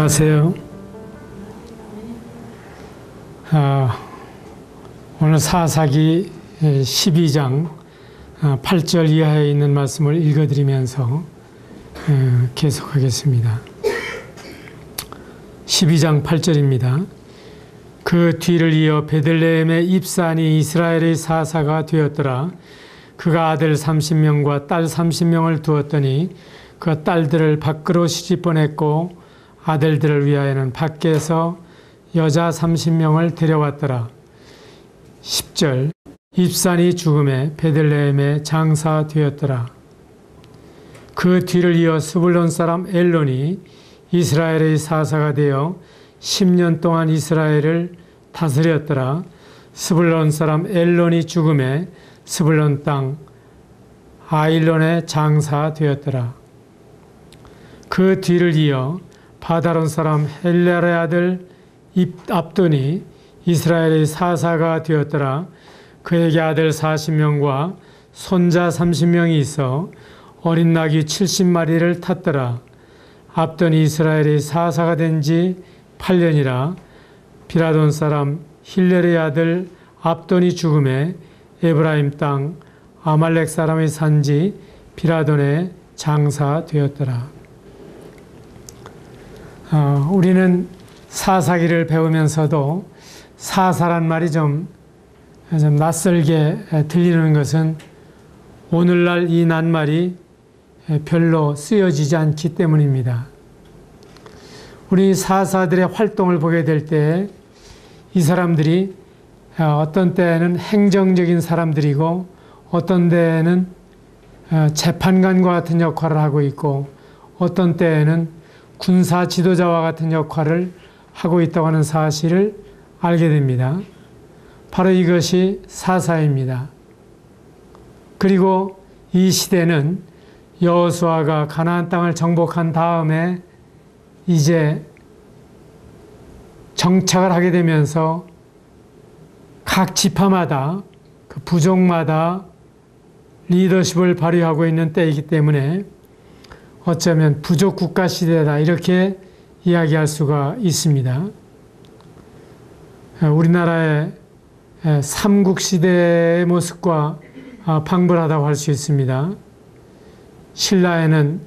안녕하세요. 오늘 사사기 12장 8절 이하에 있는 말씀을 읽어드리면서 계속하겠습니다. 12장 8절입니다. 그 뒤를 이어 베들레헴의 입산이 이스라엘의 사사가 되었더라. 그가 아들 30명과 딸 30명을 두었더니 그 딸들을 밖으로 시집보냈고 아들들을 위하여는 밖에서 여자 30명을 데려왔더라. 10절 입산이 죽음에 베들레헴에 장사되었더라. 그 뒤를 이어 스불론 사람 엘론이 이스라엘의 사사가 되어 10년 동안 이스라엘을 다스렸더라. 스불론 사람 엘론이 죽음에 스불론 땅 아일론에 장사되었더라. 그 뒤를 이어 바다론 사람 헬렐의 아들 압돈이 이스라엘의 사사가 되었더라. 그에게 아들 40명과 손자 30명이 있어 어린 낙이 70마리를 탔더라. 압돈이 이스라엘의 사사가 된 지 8년이라. 비라돈 사람 힐렐의 아들 압돈이 죽음에 에브라임 땅 아말렉 사람의 산지 비라돈에 장사되었더라. 우리는 사사기를 배우면서도 사사란 말이 좀 낯설게 들리는 것은 오늘날 이 낱말이 별로 쓰여지지 않기 때문입니다. 우리 사사들의 활동을 보게 될 때 이 사람들이 어떤 때에는 행정적인 사람들이고 어떤 때에는 재판관과 같은 역할을 하고 있고 어떤 때에는 군사 지도자와 같은 역할을 하고 있다고 하는 사실을 알게 됩니다. 바로 이것이 사사입니다. 그리고 이 시대는 여호수아가 가나안 땅을 정복한 다음에 이제 정착을 하게 되면서 각 지파마다 그 부족마다 리더십을 발휘하고 있는 때이기 때문에 어쩌면 부족 국가 시대다 이렇게 이야기할 수가 있습니다. 우리나라의 삼국 시대의 모습과 방불하다고 할 수 있습니다. 신라에는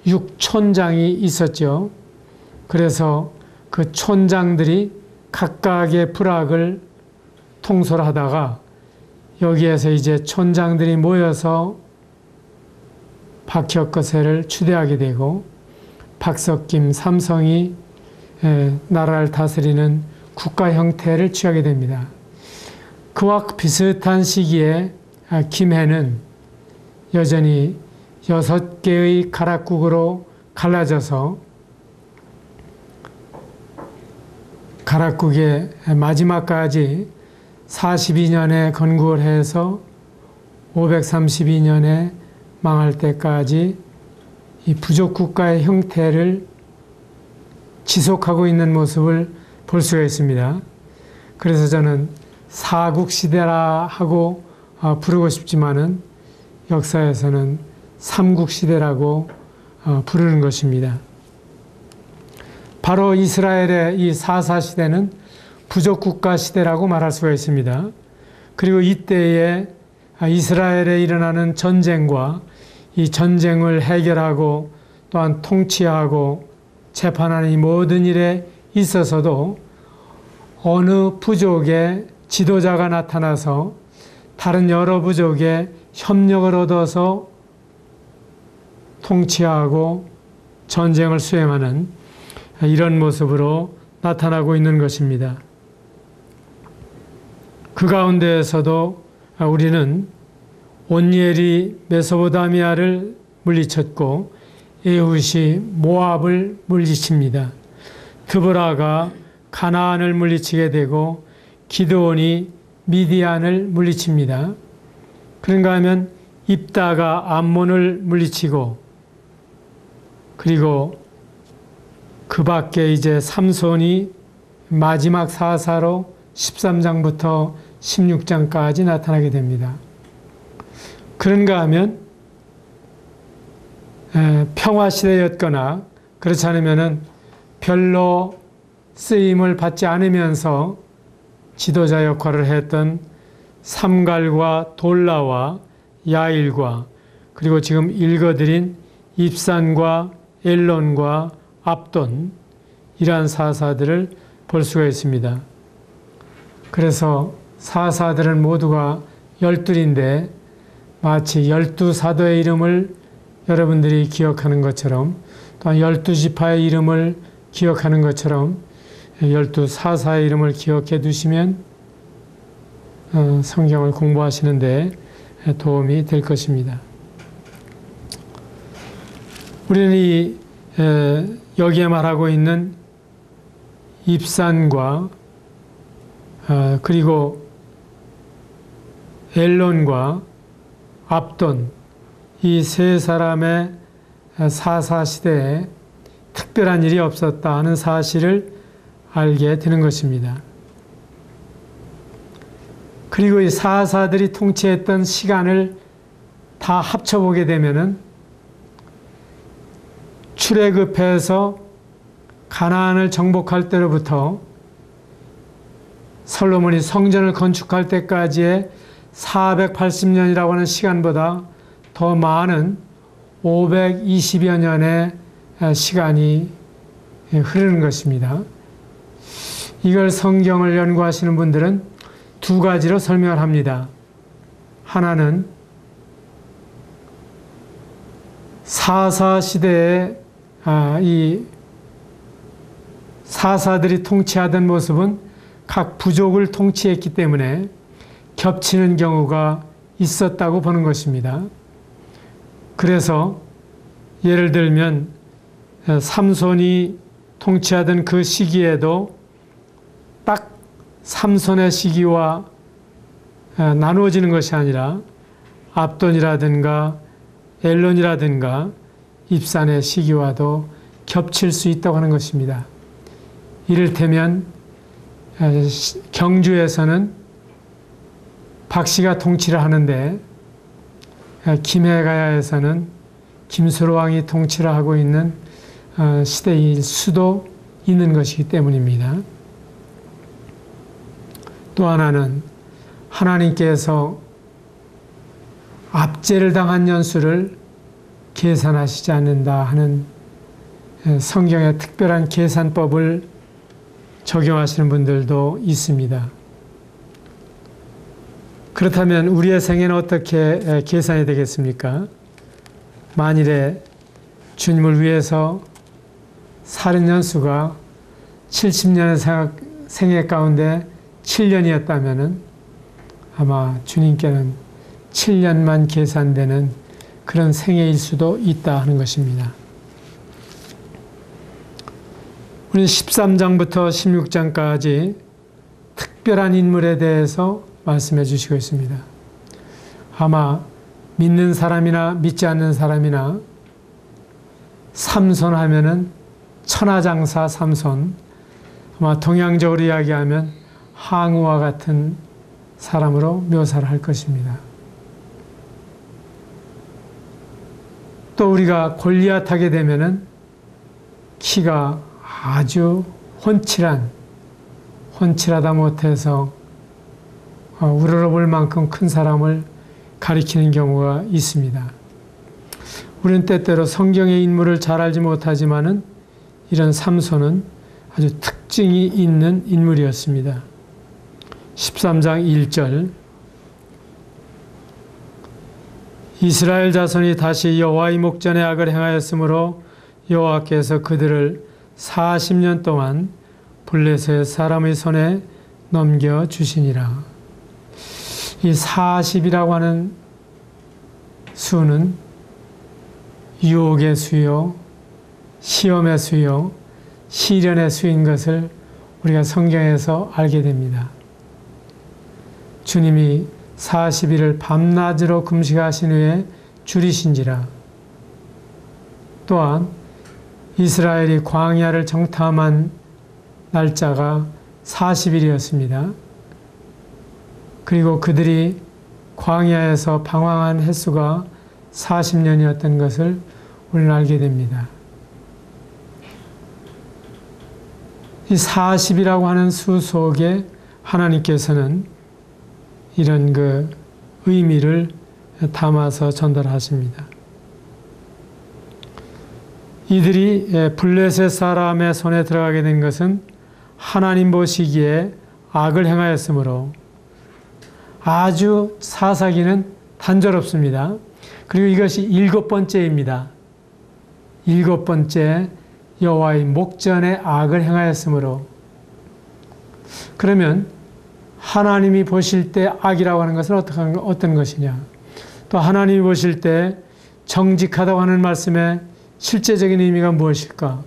6촌장이 있었죠. 그래서 그 촌장들이 각각의 부락을 통솔하다가 여기에서 이제 촌장들이 모여서 박혁거세를 추대하게 되고 박석김, 삼성이 나라를 다스리는 국가 형태를 취하게 됩니다. 그와 비슷한 시기에 김해는 여전히 6개의 가락국으로 갈라져서 가락국의 마지막까지 42년에 건국을 해서 532년에 망할 때까지 이 부족 국가의 형태를 지속하고 있는 모습을 볼 수가 있습니다. 그래서 저는 사국시대라 하고 부르고 싶지만은 역사에서는 삼국시대라고 부르는 것입니다. 바로 이스라엘의 이 사사시대는 부족국가 시대라고 말할 수가 있습니다. 그리고 이때에 이스라엘에 일어나는 전쟁과 이 전쟁을 해결하고 또한 통치하고 재판하는 이 모든 일에 있어서도 어느 부족의 지도자가 나타나서 다른 여러 부족의 협력을 얻어서 통치하고 전쟁을 수행하는 이런 모습으로 나타나고 있는 것입니다. 그 가운데에서도 우리는 온니엘이 메소포타미아를 물리쳤고 에훗이 모압을 물리칩니다. 드보라가 가나안을 물리치게 되고 기드온이 미디안을 물리칩니다. 그런가 하면 입다가 암몬을 물리치고 그리고 그 밖에 이제 삼손이 마지막 사사로 13장부터 16장까지 나타나게 됩니다. 그런가 하면 평화시대였거나 그렇지 않으면 별로 쓰임을 받지 않으면서 지도자 역할을 했던 삼갈과 돌라와 야일과 그리고 지금 읽어드린 입산과 엘론과 압돈 이러한 사사들을 볼 수가 있습니다. 그래서 사사들은 모두가 12인데 마치 12사도의 이름을 여러분들이 기억하는 것처럼 또한 12지파의 이름을 기억하는 것처럼 12사사의 이름을 기억해 두시면 성경을 공부하시는데 도움이 될 것입니다. 우리는 여기에 말하고 있는 입산과 그리고 엘론과 압돈 이 세 사람의 사사 시대에 특별한 일이 없었다 하는 사실을 알게 되는 것입니다. 그리고 이 사사들이 통치했던 시간을 다 합쳐보게 되면은 출애굽해서 가나안을 정복할 때로부터 솔로몬이 성전을 건축할 때까지의 480년이라고 하는 시간보다 더 많은 520여 년의 시간이 흐르는 것입니다. 이걸 성경을 연구하시는 분들은 두 가지로 설명을 합니다. 하나는 사사 시대에 이 사사들이 통치하던 모습은 각 부족을 통치했기 때문에 겹치는 경우가 있었다고 보는 것입니다. 그래서 예를 들면 삼손이 통치하던 그 시기에도 딱 삼손의 시기와 나누어지는 것이 아니라 압돈이라든가 엘론이라든가 입산의 시기와도 겹칠 수 있다고 하는 것입니다. 이를테면 경주에서는 박씨가 통치를 하는데 김해가야에서는 김수로왕이 통치를 하고 있는 시대일 수도 있는 것이기 때문입니다. 또 하나는 하나님께서 압제를 당한 년수를 계산하시지 않는다 하는 성경의 특별한 계산법을 적용하시는 분들도 있습니다. 그렇다면 우리의 생애는 어떻게 계산이 되겠습니까? 만일에 주님을 위해서 살은 연수가 70년의 생애 가운데 7년이었다면 아마 주님께는 7년만 계산되는 그런 생애일 수도 있다 하는 것입니다. 우리 13장부터 16장까지 특별한 인물에 대해서 말씀해 주시고 있습니다. 아마 믿는 사람이나 믿지 않는 사람이나 삼손 하면은 천하장사 삼손, 아마 동양적으로 이야기하면 항우와 같은 사람으로 묘사를 할 것입니다. 또 우리가 골리앗 하게 되면은 키가 아주 훤칠하다 못해서 우러러볼 만큼 큰 사람을 가리키는 경우가 있습니다. 우리는 때때로 성경의 인물을 잘 알지 못하지만은 이런 삼손은 아주 특징이 있는 인물이었습니다. 13장 1절 이스라엘 자손이 다시 여호와의 목전에 악을 행하였으므로 여호와께서 그들을 40년 동안 블레셋 사람의 손에 넘겨주시니라. 이 40이라고 하는 수는 유혹의 수요, 시험의 수요, 시련의 수인 것을 우리가 성경에서 알게 됩니다. 주님이 40일을 밤낮으로 금식하신 후에 줄이신지라. 또한 이스라엘이 광야를 정탐한 날짜가 40일이었습니다. 그리고 그들이 광야에서 방황한 횟수가 40년이었던 것을 우리는 알게 됩니다. 이 40이라고 하는 수 속에 하나님께서는 이런 그 의미를 담아서 전달하십니다. 이들이 블레셋 사람의 손에 들어가게 된 것은 하나님 보시기에 악을 행하였으므로 아주 사사기는 단조롭습니다. 그리고 이것이 7번째입니다. 7번째, 여호와의 목전에 악을 행하였으므로. 그러면 하나님이 보실 때 악이라고 하는 것은 어떤 것이냐? 또 하나님이 보실 때 정직하다고 하는 말씀의 실제적인 의미가 무엇일까?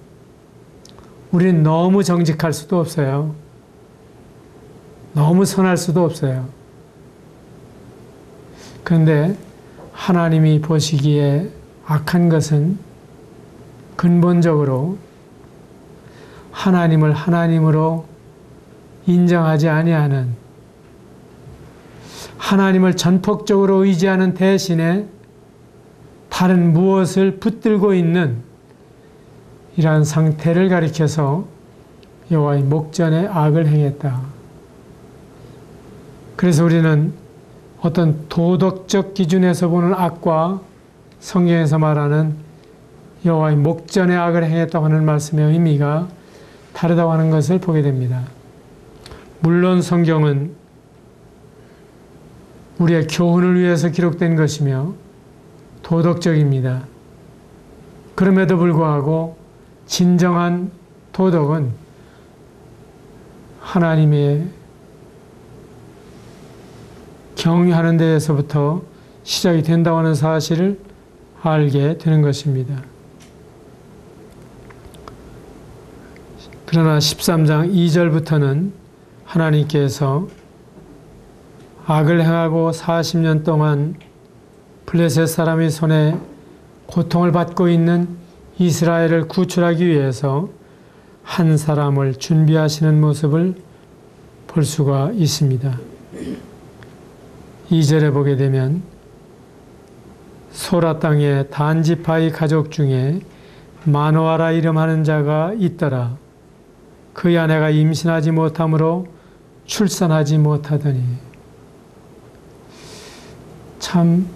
우리는 너무 정직할 수도 없어요. 너무 선할 수도 없어요. 그런데 하나님이 보시기에 악한 것은 근본적으로 하나님을 하나님으로 인정하지 아니하는, 하나님을 전폭적으로 의지하는 대신에 다른 무엇을 붙들고 있는 이러한 상태를 가리켜서 여호와의 목전에 악을 행했다. 그래서 우리는 어떤 도덕적 기준에서 보는 악과 성경에서 말하는 여호와의 목전에 악을 행했다고 하는 말씀의 의미가 다르다고 하는 것을 보게 됩니다. 물론 성경은 우리의 교훈을 위해서 기록된 것이며 도덕적입니다. 그럼에도 불구하고 진정한 도덕은 하나님의 경외하는 데에서부터 시작이 된다고 하는 사실을 알게 되는 것입니다. 그러나 13장 2절부터는 하나님께서 악을 행하고 40년 동안 블레셋 사람의 손에 고통을 받고 있는 이스라엘을 구출하기 위해서 한 사람을 준비하시는 모습을 볼 수가 있습니다. 2절에 보게 되면 소라 땅의 단지파의 가족 중에 마노아라 이름하는 자가 있더라. 그의 아내가 임신하지 못하므로 출산하지 못하더니. 참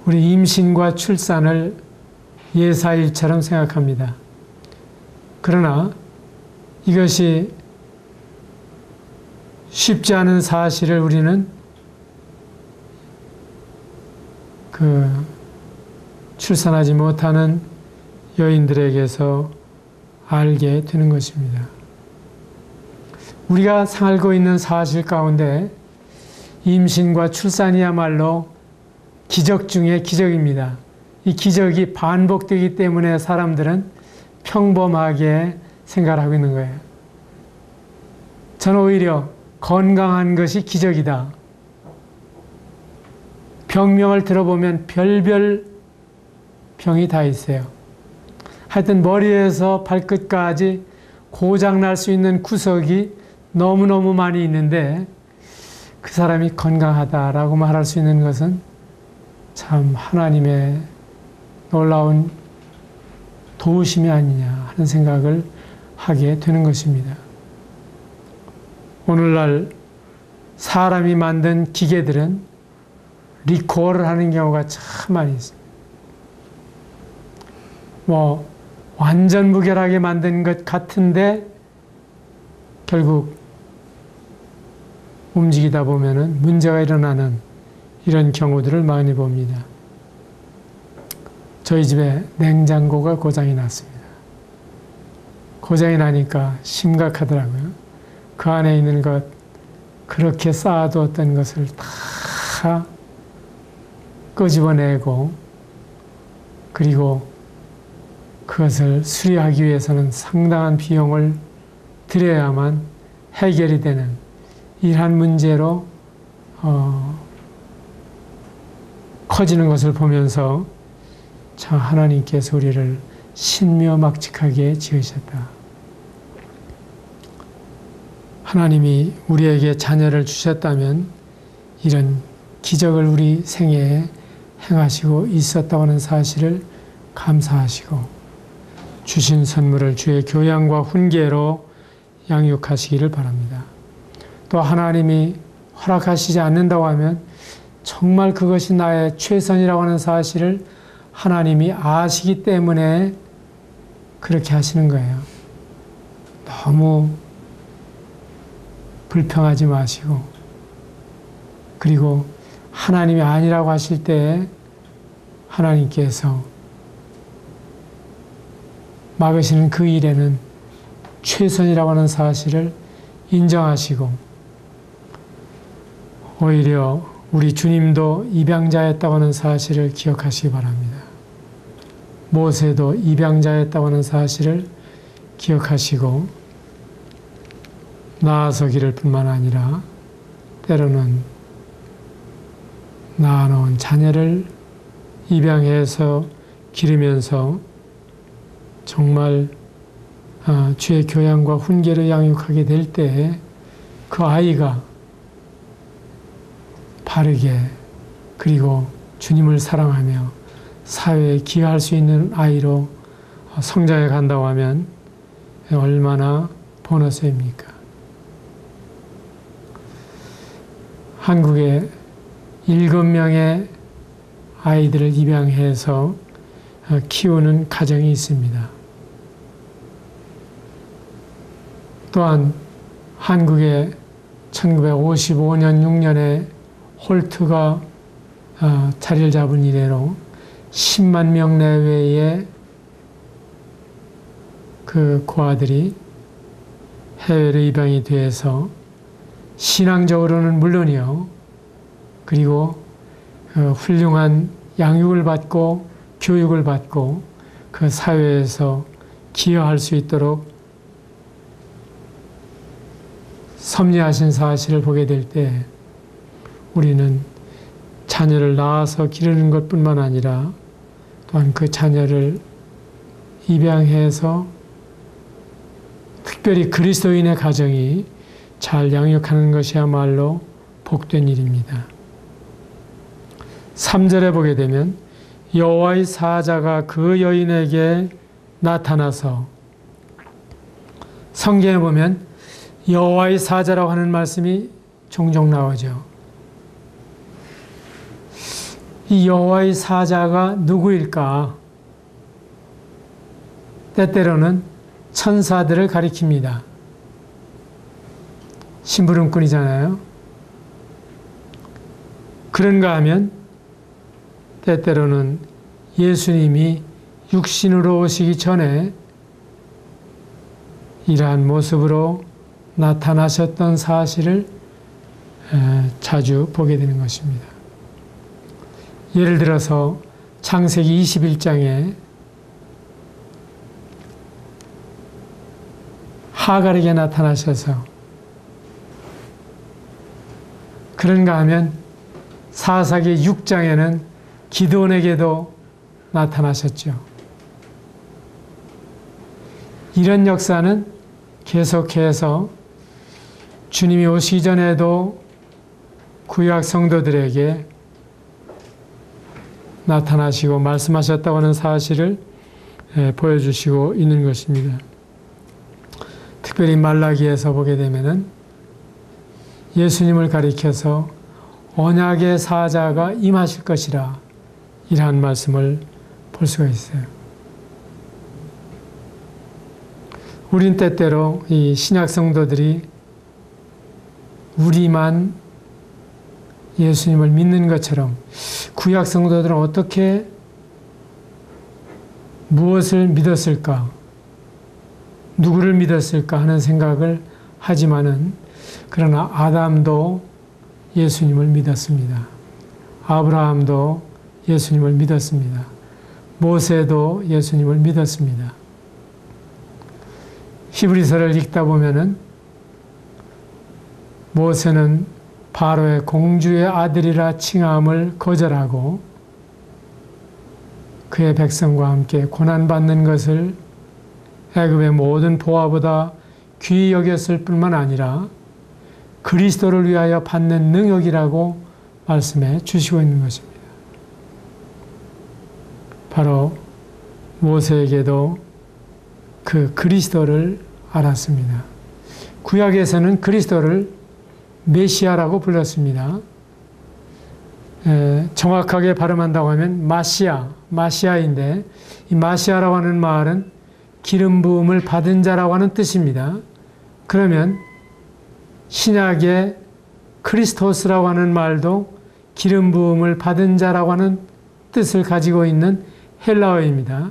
우리 임신과 출산을 예사일처럼 생각합니다. 그러나 이것이 쉽지 않은 사실을 우리는 출산하지 못하는 여인들에게서 알게 되는 것입니다. 우리가 살고 있는 사실 가운데 임신과 출산이야말로 기적 중에 기적입니다. 이 기적이 반복되기 때문에 사람들은 평범하게 생각을 하고 있는 거예요. 저는 오히려 건강한 것이 기적이다. 병명을 들어보면 별별 병이 다 있어요. 하여튼 머리에서 발끝까지 고장날 수 있는 구석이 너무너무 많이 있는데 그 사람이 건강하다라고 말할 수 있는 것은 참 하나님의 놀라운 도우심이 아니냐 하는 생각을 하게 되는 것입니다. 오늘날 사람이 만든 기계들은 리콜을 하는 경우가 참 많이 있습니다. 완전 무결하게 만든 것 같은데 결국 움직이다 보면은 문제가 일어나는 이런 경우들을 많이 봅니다. 저희 집에 냉장고가 고장이 났습니다. 고장이 나니까 심각하더라고요. 그 안에 있는 것, 그렇게 쌓아두었던 것을 다 끄집어내고, 그리고 그것을 수리하기 위해서는 상당한 비용을 들여야만 해결이 되는 이러한 문제로 커지는 것을 보면서 참 하나님께서 우리를 신묘막측하게 지으셨다. 하나님이 우리에게 자녀를 주셨다면 이런 기적을 우리 생애에 행하시고 있었다고 하는 사실을 감사하시고 주신 선물을 주의 교양과 훈계로 양육하시기를 바랍니다. 또 하나님이 허락하시지 않는다고 하면 정말 그것이 나의 최선이라고 하는 사실을 하나님이 아시기 때문에 그렇게 하시는 거예요. 너무 불평하지 마시고, 그리고 하나님이 아니라고 하실 때 하나님께서 막으시는 그 일에는 최선이라고 하는 사실을 인정하시고, 오히려 우리 주님도 입양자였다고 하는 사실을 기억하시기 바랍니다. 모세도 입양자였다고 하는 사실을 기억하시고 나아서기를 뿐만 아니라 때로는 낳아놓은 자녀를 입양해서 기르면서 정말 주의 교양과 훈계를 양육하게 될 때 그 아이가 바르게 그리고 주님을 사랑하며 사회에 기여할 수 있는 아이로 성장해 간다고 하면 얼마나 보너스입니까? 한국에 7명의 아이들을 입양해서 키우는 가정이 있습니다. 또한 한국에 1955년, 6년에 홀트가 자리를 잡은 이래로 10만 명 내외의 그 고아들이 해외로 입양이 돼서 신앙적으로는 물론이요, 그리고 훌륭한 양육을 받고 교육을 받고 그 사회에서 기여할 수 있도록 섭리하신 사실을 보게 될 때 우리는 자녀를 낳아서 기르는 것뿐만 아니라 또한 그 자녀를 입양해서 특별히 그리스도인의 가정이 잘 양육하는 것이야말로 복된 일입니다. 3절에 보게 되면 여호와의 사자가 그 여인에게 나타나서, 성경에 보면 여호와의 사자라고 하는 말씀이 종종 나오죠. 이 여호와의 사자가 누구일까? 때때로는 천사들을 가리킵니다. 심부름꾼이잖아요. 그런가 하면 때때로는 예수님이 육신으로 오시기 전에 이러한 모습으로 나타나셨던 사실을 자주 보게 되는 것입니다. 예를 들어서 창세기 21장에 하갈에게 나타나셔서, 그런가 하면 사사기 6장에는 기드온에게도 나타나셨죠. 이런 역사는 계속해서 주님이 오시기 전에도 구약 성도들에게 나타나시고 말씀하셨다고 하는 사실을 보여주시고 있는 것입니다. 특별히 말라기에서 보게 되면은 예수님을 가리켜서 언약의 사자가 임하실 것이라, 이러한 말씀을 볼 수가 있어요. 우린 때때로 이 신약 성도들이 우리만 예수님을 믿는 것처럼 구약 성도들은 어떻게 무엇을 믿었을까, 누구를 믿었을까 하는 생각을 하지만은, 그러나 아담도 예수님을 믿었습니다. 아브라함도 예수님을 믿었습니다. 모세도 예수님을 믿었습니다. 히브리서를 읽다 보면은 모세는 바로의 공주의 아들이라 칭함을 거절하고 그의 백성과 함께 고난받는 것을 애굽의 모든 보화보다 귀히 여겼을 뿐만 아니라 그리스도를 위하여 받는 능력이라고 말씀해 주시고 있는 것입니다. 바로 모세에게도 그 그리스도를 알았습니다. 구약에서는 그리스도를 메시아라고 불렀습니다. 정확하게 발음한다고 하면 마시아인데, 이 마시아라고 하는 말은 기름 부음을 받은 자라고 하는 뜻입니다. 그러면 신약의 크리스토스라고 하는 말도 기름 부음을 받은 자라고 하는 뜻을 가지고 있는 헬라어입니다.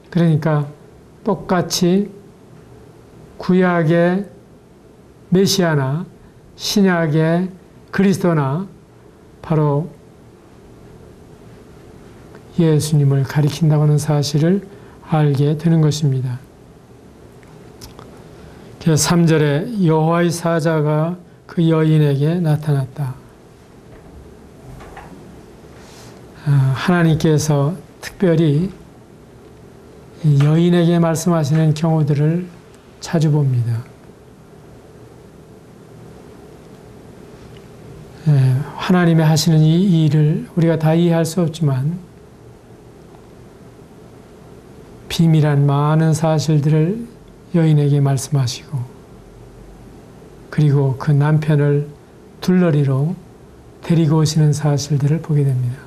그러니까 똑같이 구약의 메시아나 신약의 그리스도나 바로 예수님을 가리킨다고 하는 사실을 알게 되는 것입니다. 3절에 여호와의 사자가 그 여인에게 나타났다. 하나님께서 특별히 여인에게 말씀하시는 경우들을 자주 봅니다. 하나님이 하시는 이 일을 우리가 다 이해할 수 없지만 비밀한 많은 사실들을 여인에게 말씀하시고 그리고 그 남편을 둘러리로 데리고 오시는 사실들을 보게 됩니다.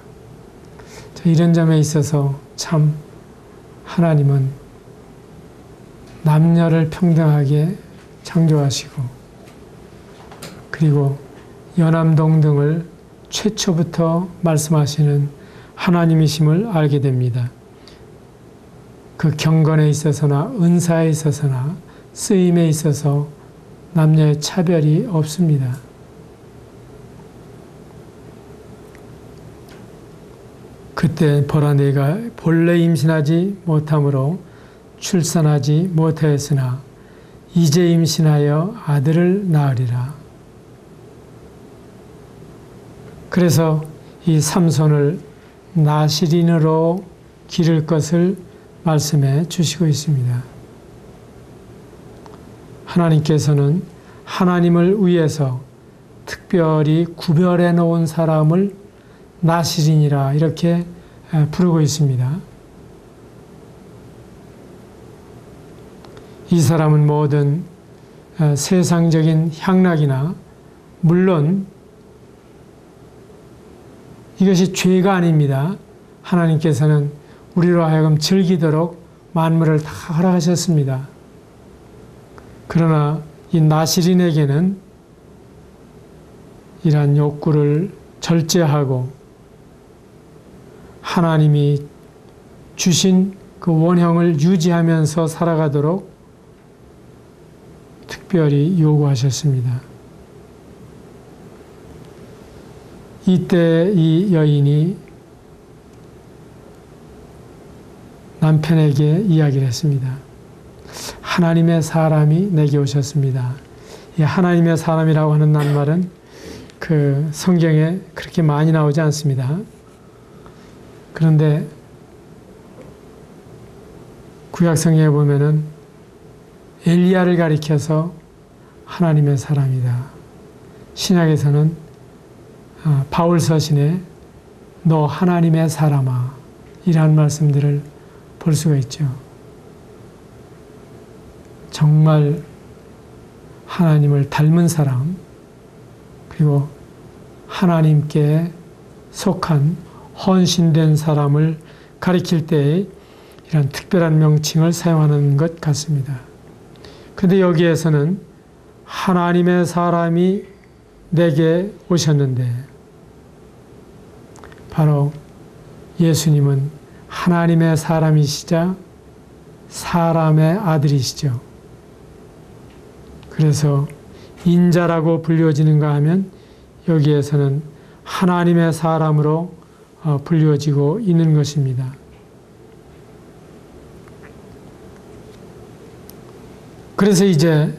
이런 점에 있어서 참 하나님은 남녀를 평등하게 창조하시고 그리고 연암동등을 최초부터 말씀하시는 하나님이심을 알게 됩니다. 그 경건에 있어서나 은사에 있어서나 쓰임에 있어서 남녀의 차별이 없습니다. 그때 보라 내가 본래 임신하지 못함으로 출산하지 못하였으나 이제 임신하여 아들을 낳으리라. 그래서 이 삼손을 나시린으로 기를 것을 말씀해 주시고 있습니다. 하나님께서는 하나님을 위해서 특별히 구별해 놓은 사람을 나시린이라 이렇게 부르고 있습니다. 이 사람은 모든 세상적인 향락이나 물론 이것이 죄가 아닙니다. 하나님께서는 우리로 하여금 즐기도록 만물을 다 허락하셨습니다. 그러나 이 나시린에게는 이러한 욕구를 절제하고 하나님이 주신 그 원형을 유지하면서 살아가도록 특별히 요구하셨습니다. 이때 이 여인이 남편에게 이야기를 했습니다. 하나님의 사람이 내게 오셨습니다. 이 하나님의 사람이라고 하는 낱말은 그 성경에 그렇게 많이 나오지 않습니다. 그런데 구약 성경에 보면은 엘리야를 가리켜서 하나님의 사람이다. 신약에서는 바울 서신에 너 하나님의 사람아 이라는 말씀들을 볼 수가 있죠. 정말 하나님을 닮은 사람 그리고 하나님께 속한 헌신된 사람을 가리킬 때에 이런 특별한 명칭을 사용하는 것 같습니다. 그런데 여기에서는 하나님의 사람이 내게 오셨는데 바로 예수님은 하나님의 사람이시자 사람의 아들이시죠. 그래서 인자라고 불려지는가 하면 여기에서는 하나님의 사람으로 불려지고 있는 것입니다. 그래서 이제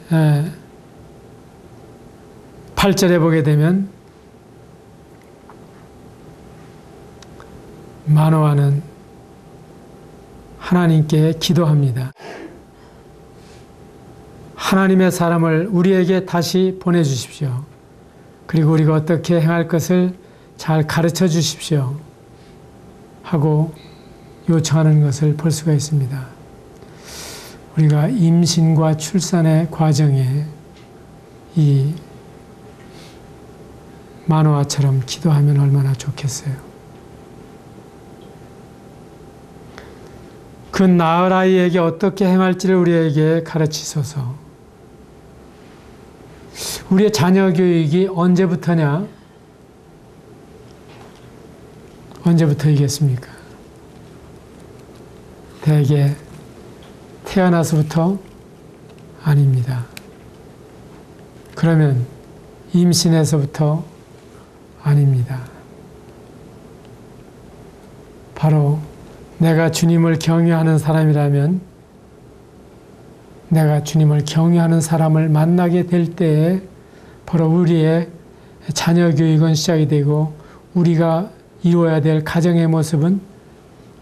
8절에 보게 되면 마노아는 하나님께 기도합니다. 하나님의 사람을 우리에게 다시 보내주십시오. 그리고 우리가 어떻게 행할 것을 잘 가르쳐 주십시오. 하고 요청하는 것을 볼 수가 있습니다. 우리가 임신과 출산의 과정에 이 마노아처럼 기도하면 얼마나 좋겠어요. 그 나을 아이에게 어떻게 행할지를 우리에게 가르치소서. 우리의 자녀 교육이 언제부터냐? 언제부터이겠습니까? 대개 태어나서부터 아닙니다. 그러면 임신에서부터 아닙니다. 바로 내가 주님을 경외하는 사람이라면 내가 주님을 경외하는 사람을 만나게 될 때에 바로 우리의 자녀 교육은 시작이 되고 우리가 이루어야 될 가정의 모습은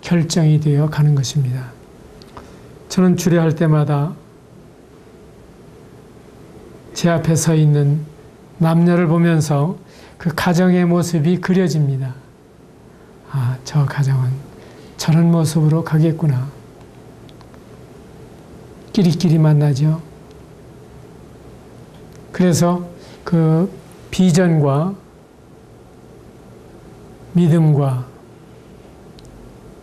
결정이 되어 가는 것입니다. 저는 주례할 때마다 제 앞에 서 있는 남녀를 보면서 그 가정의 모습이 그려집니다. 아, 저 가정은 저런 모습으로 가겠구나. 끼리끼리 만나죠. 그래서 그 비전과 믿음과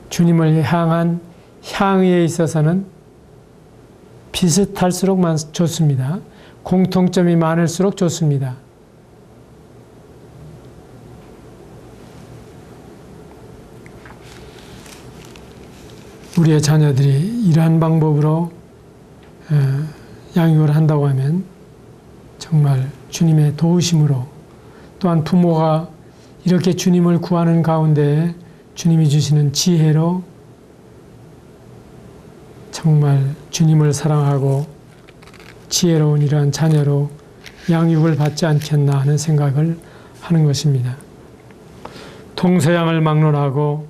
주님을 향한 향에 있어서는 비슷할수록 좋습니다. 공통점이 많을수록 좋습니다. 우리의 자녀들이 이러한 방법으로 양육을 한다고 하면 정말 주님의 도우심으로 또한 부모가 이렇게 주님을 구하는 가운데 주님이 주시는 지혜로 정말 주님을 사랑하고 지혜로운 이러한 자녀로 양육을 받지 않겠나 하는 생각을 하는 것입니다. 동서양을 막론하고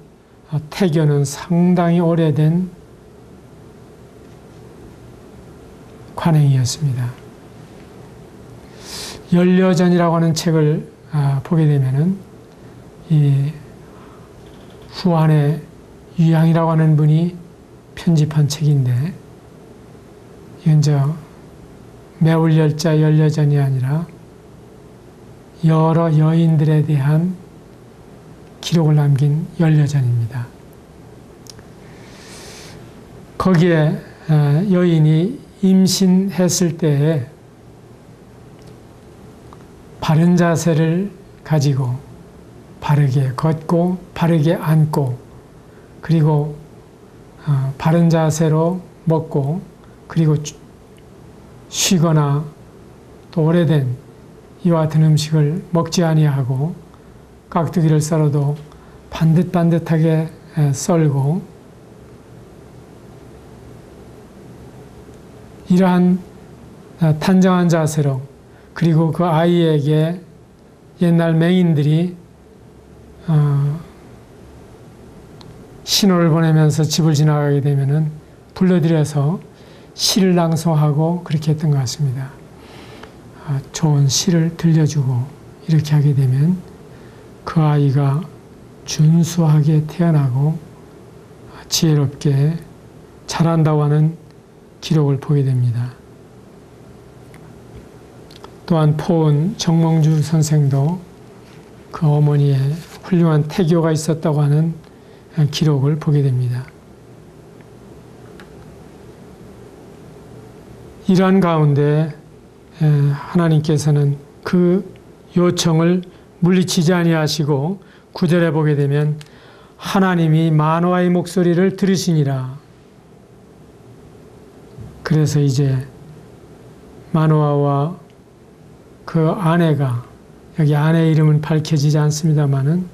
태교는 상당히 오래된 관행이었습니다. 연려전이라고 하는 책을 보게 되면은 이 후한의 유양이라고 하는 분이 편집한 책인데 이건 매울 열자 연려전이 아니라 여러 여인들에 대한 기록을 남긴 연려전입니다. 거기에 여인이 임신했을 때에 바른 자세를 가지고 바르게 걷고 바르게 앉고 그리고 바른 자세로 먹고 그리고 쉬거나 또 오래된 이와 같은 음식을 먹지 아니하고 깍두기를 썰어도 반듯반듯하게 썰고 이러한 단정한 자세로 그리고 그 아이에게 옛날 맹인들이 신호를 보내면서 집을 지나가게 되면은 불러들여서 시를 낭송하고 그렇게 했던 것 같습니다. 좋은 시를 들려주고 이렇게 하게 되면 그 아이가 준수하게 태어나고 지혜롭게 자란다고 하는 기록을 보게 됩니다. 또한 포은 정몽주 선생도 그 어머니의 훌륭한 태교가 있었다고 하는 기록을 보게 됩니다. 이러한 가운데 하나님께서는 그 요청을 물리치지 아니하시고 9절에 보게 되면 하나님이 마노아의 목소리를 들으시니라. 그래서 이제 마노아와 그 아내가 여기 아내의 이름은 밝혀지지 않습니다만은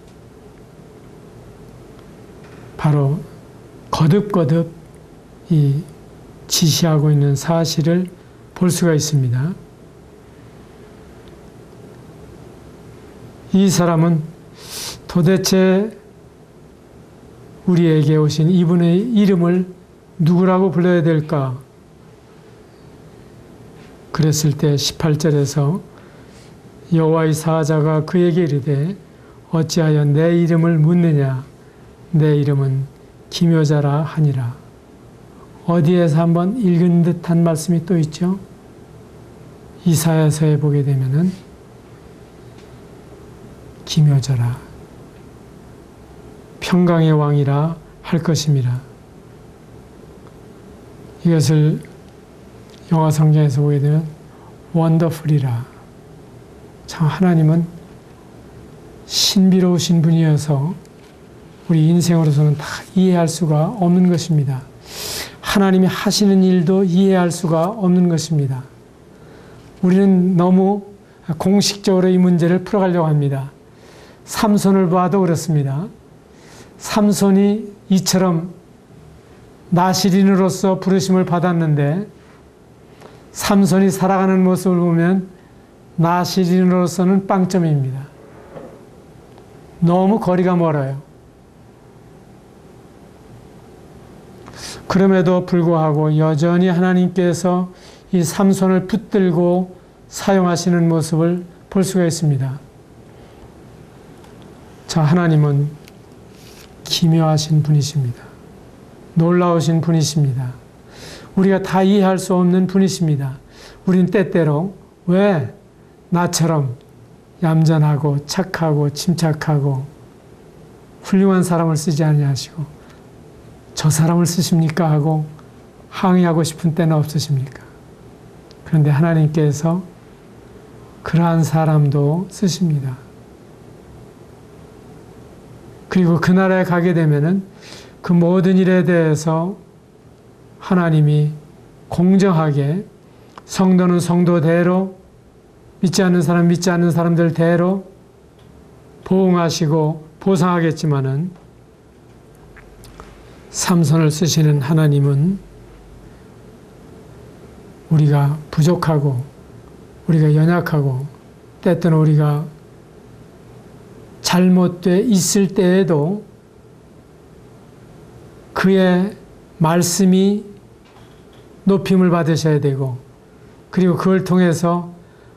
바로 거듭거듭 이 지시하고 있는 사실을 볼 수가 있습니다. 이 사람은 도대체 우리에게 오신 이분의 이름을 누구라고 불러야 될까? 그랬을 때 18절에서 여호와의 사자가 그에게 이르되 어찌하여 내 이름을 묻느냐? 내 이름은 기묘자라 하니라. 어디에서 한번 읽은 듯한 말씀이 또 있죠? 이사야서에 보게 되면은 기묘자라 평강의 왕이라 할 것임이라. 이것을 영어 성경에서 보게 되면 원더풀이라. 참 하나님은 신비로우신 분이어서 우리 인생으로서는 다 이해할 수가 없는 것입니다. 하나님이 하시는 일도 이해할 수가 없는 것입니다. 우리는 너무 공식적으로 이 문제를 풀어가려고 합니다. 삼손을 봐도 그렇습니다. 삼손이 이처럼 나시린으로서 부르심을 받았는데 삼손이 살아가는 모습을 보면 나시린으로서는 빵점입니다. 너무 거리가 멀어요. 그럼에도 불구하고 여전히 하나님께서 이 삼손을 붙들고 사용하시는 모습을 볼 수가 있습니다. 자, 하나님은 기묘하신 분이십니다. 놀라우신 분이십니다. 우리가 다 이해할 수 없는 분이십니다. 우린 때때로 왜 나처럼 얌전하고 착하고 침착하고 훌륭한 사람을 쓰지 아니하시고 저 사람을 쓰십니까? 하고 항의하고 싶은 때는 없으십니까? 그런데 하나님께서 그러한 사람도 쓰십니다. 그리고 그 나라에 가게 되면은 그 모든 일에 대해서 하나님이 공정하게 성도는 성도대로 믿지 않는 사람 믿지 않는 사람들대로 보응하시고 보상하겠지만은 삼손을 쓰시는 하나님은 우리가 부족하고 우리가 연약하고 때때는 우리가 잘못돼 있을 때에도 그의 말씀이 높임을 받으셔야 되고 그리고 그걸 통해서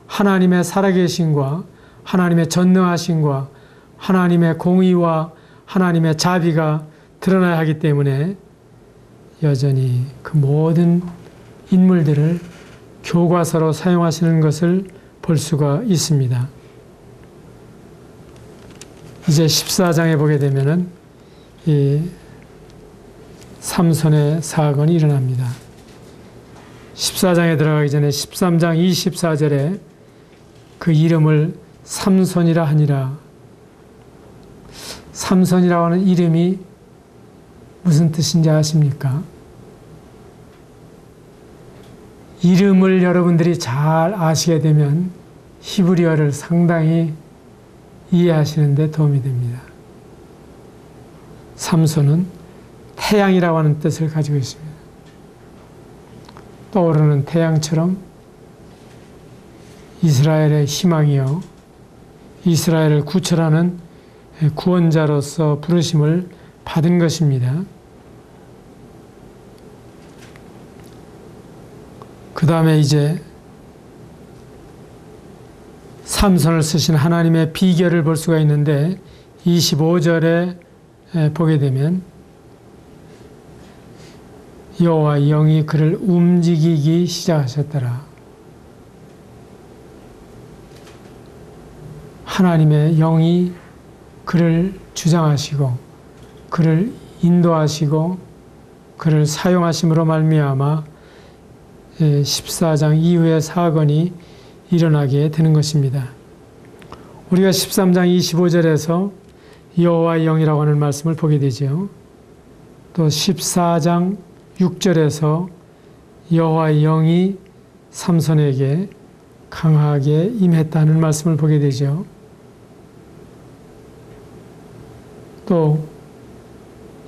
하나님의 살아계심과 하나님의 전능하심과 하나님의 공의와 하나님의 자비가 드러나야 하기 때문에 여전히 그 모든 인물들을 교과서로 사용하시는 것을 볼 수가 있습니다. 이제 14장에 보게 되면은 이 삼손의 사건이 일어납니다. 14장에 들어가기 전에 13장 24절에 그 이름을 삼손이라 하니라. 삼손이라고 하는 이름이 무슨 뜻인지 아십니까? 이름을 여러분들이 잘 아시게 되면 히브리어를 상당히 이해하시는 데 도움이 됩니다. 삼손은 태양이라고 하는 뜻을 가지고 있습니다. 떠오르는 태양처럼 이스라엘의 희망이요 이스라엘을 구출하는 구원자로서 부르심을 받은 것입니다. 그 다음에 이제 삼손을 쓰신 하나님의 비결을 볼 수가 있는데 25절에 보게 되면 여호와의 영이 그를 움직이기 시작하셨더라. 하나님의 영이 그를 주장하시고 그를 인도하시고 그를 사용하심으로 말미암아 14장 이후의 사건이 일어나게 되는 것입니다. 우리가 13장 25절에서 여호와의 영이라고 하는 말씀을 보게 되죠. 또 14장 6절에서 여호와의 영이 삼손에게 강하게 임했다는 말씀을 보게 되죠. 또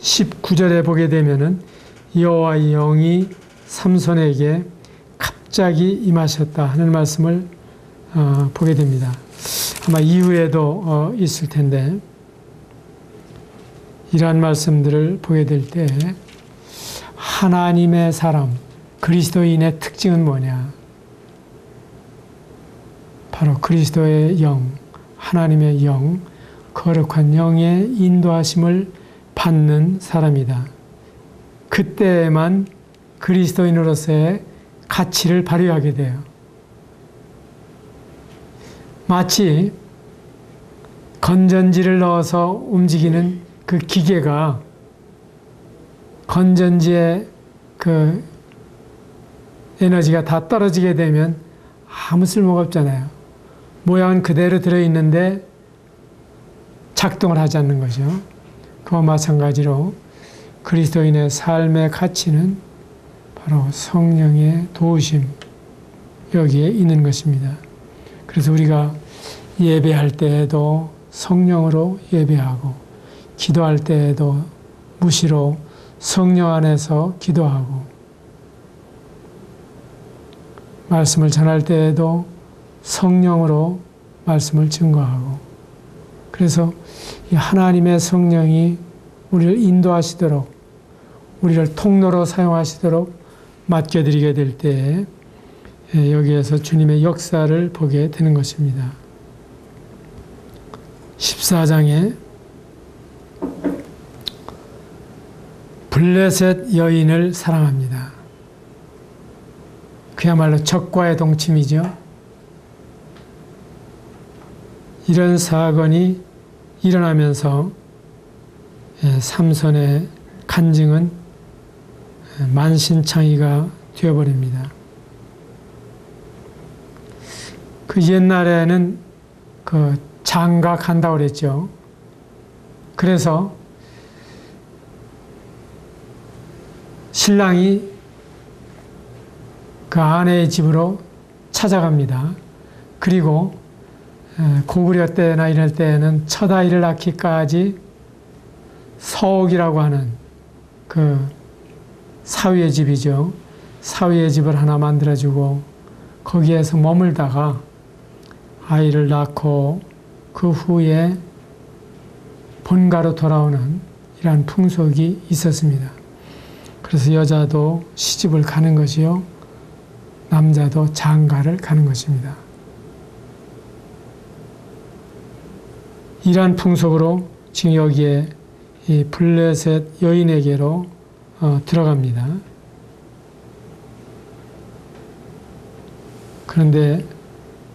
19절에 보게 되면은 여호와의 영이 삼손에게 갑자기 임하셨다 하는 말씀을 보게 됩니다. 아마 이후에도 있을 텐데 이러한 말씀들을 보게 될 때 하나님의 사람, 그리스도인의 특징은 뭐냐? 바로 그리스도의 영, 하나님의 영, 거룩한 영의 인도하심을 받는 사람이다. 그때에만 그리스도인으로서의 가치를 발휘하게 돼요. 마치 건전지를 넣어서 움직이는 그 기계가 건전지에 그 에너지가 다 떨어지게 되면 아무 쓸모가 없잖아요. 모양은 그대로 들어있는데 작동을 하지 않는 거죠. 그와 마찬가지로 그리스도인의 삶의 가치는 바로 성령의 도우심, 여기에 있는 것입니다. 그래서 우리가 예배할 때에도 성령으로 예배하고, 기도할 때에도 무시로 성령 안에서 기도하고, 말씀을 전할 때에도 성령으로 말씀을 증거하고, 그래서 이 하나님의 성령이 우리를 인도하시도록, 우리를 통로로 사용하시도록 맡겨드리게 될 때에 여기에서 주님의 역사를 보게 되는 것입니다. 14장에 블레셋 여인을 사랑합니다. 그야말로 적과의 동침이죠. 이런 사건이 일어나면서 삼손의 간증은 만신창이가 되어버립니다. 그 옛날에는 그 장가간다고 그랬죠. 그래서 신랑이 그 아내의 집으로 찾아갑니다. 그리고 고구려 때나 이럴 때에는 첫 아이를 낳기까지 서옥이라고 하는 그 사위의 집이죠. 사위의 집을 하나 만들어주고 거기에서 머물다가 아이를 낳고 그 후에 본가로 돌아오는 이러한 풍속이 있었습니다. 그래서 여자도 시집을 가는 것이요, 남자도 장가를 가는 것입니다. 이러한 풍속으로 지금 여기에 이 블레셋 여인에게로 들어갑니다. 그런데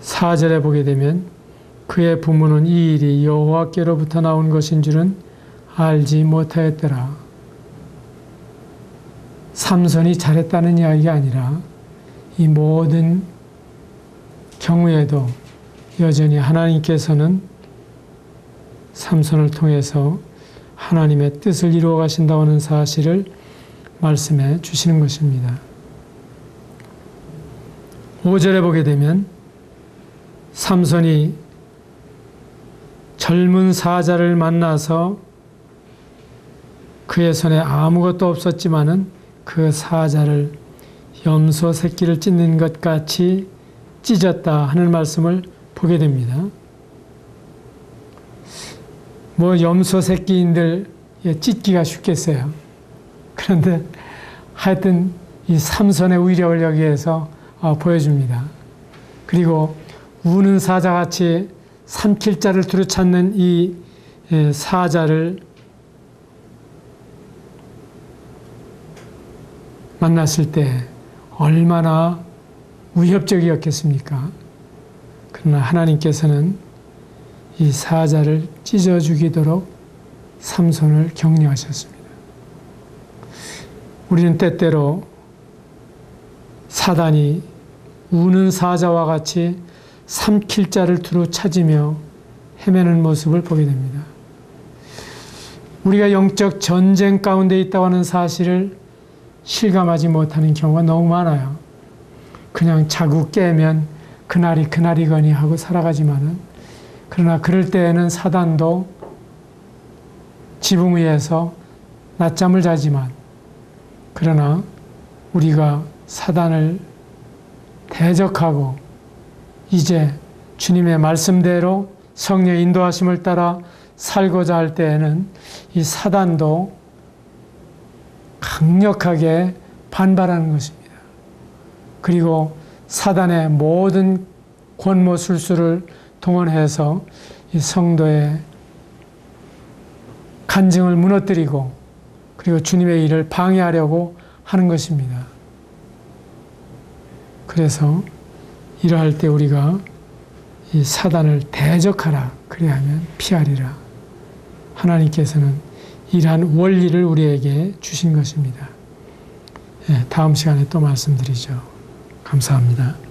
4절에 보게 되면 그의 부모는 이 일이 여호와께로부터 나온 것인 줄은 알지 못하였더라. 삼손이 잘했다는 이야기가 아니라 이 모든 경우에도 여전히 하나님께서는 삼손을 통해서 하나님의 뜻을 이루어 가신다고 하는 사실을 말씀해 주시는 것입니다. 5절에 보게 되면 삼손이 젊은 사자를 만나서 그의 손에 아무것도 없었지만은 그 사자를 염소 새끼를 찢는 것 같이 찢었다 하는 말씀을 보게 됩니다. 뭐 염소 새끼인들 찢기가 쉽겠어요. 그런데 하여튼 이 삼손의 위력을 여기에서 보여줍니다. 그리고 우는 사자같이 삼킬 자를 두루 찾는 이 사자를 만났을 때 얼마나 위협적이었겠습니까? 그러나 하나님께서는 이 사자를 찢어 죽이도록 삼손을 격려하셨습니다. 우리는 때때로 사단이 우는 사자와 같이 삼킬 자를 두루 찾으며 헤매는 모습을 보게 됩니다. 우리가 영적 전쟁 가운데 있다고 하는 사실을 실감하지 못하는 경우가 너무 많아요. 그냥 자꾸 깨면 그날이 그날이거니 하고 살아가지만은, 그러나 그럴 때에는 사단도 지붕 위에서 낮잠을 자지만, 그러나 우리가 사단을 대적하고 이제 주님의 말씀대로 성령의 인도하심을 따라 살고자 할 때에는 이 사단도 강력하게 반발하는 것입니다. 그리고 사단의 모든 권모술수를 동원해서 이 성도의 간증을 무너뜨리고 그리고 주님의 일을 방해하려고 하는 것입니다. 그래서 이러할 때 우리가 이 사단을 대적하라. 그리하면 피하리라. 하나님께서는 이러한 원리를 우리에게 주신 것입니다. 다음 시간에 또 말씀드리죠. 감사합니다.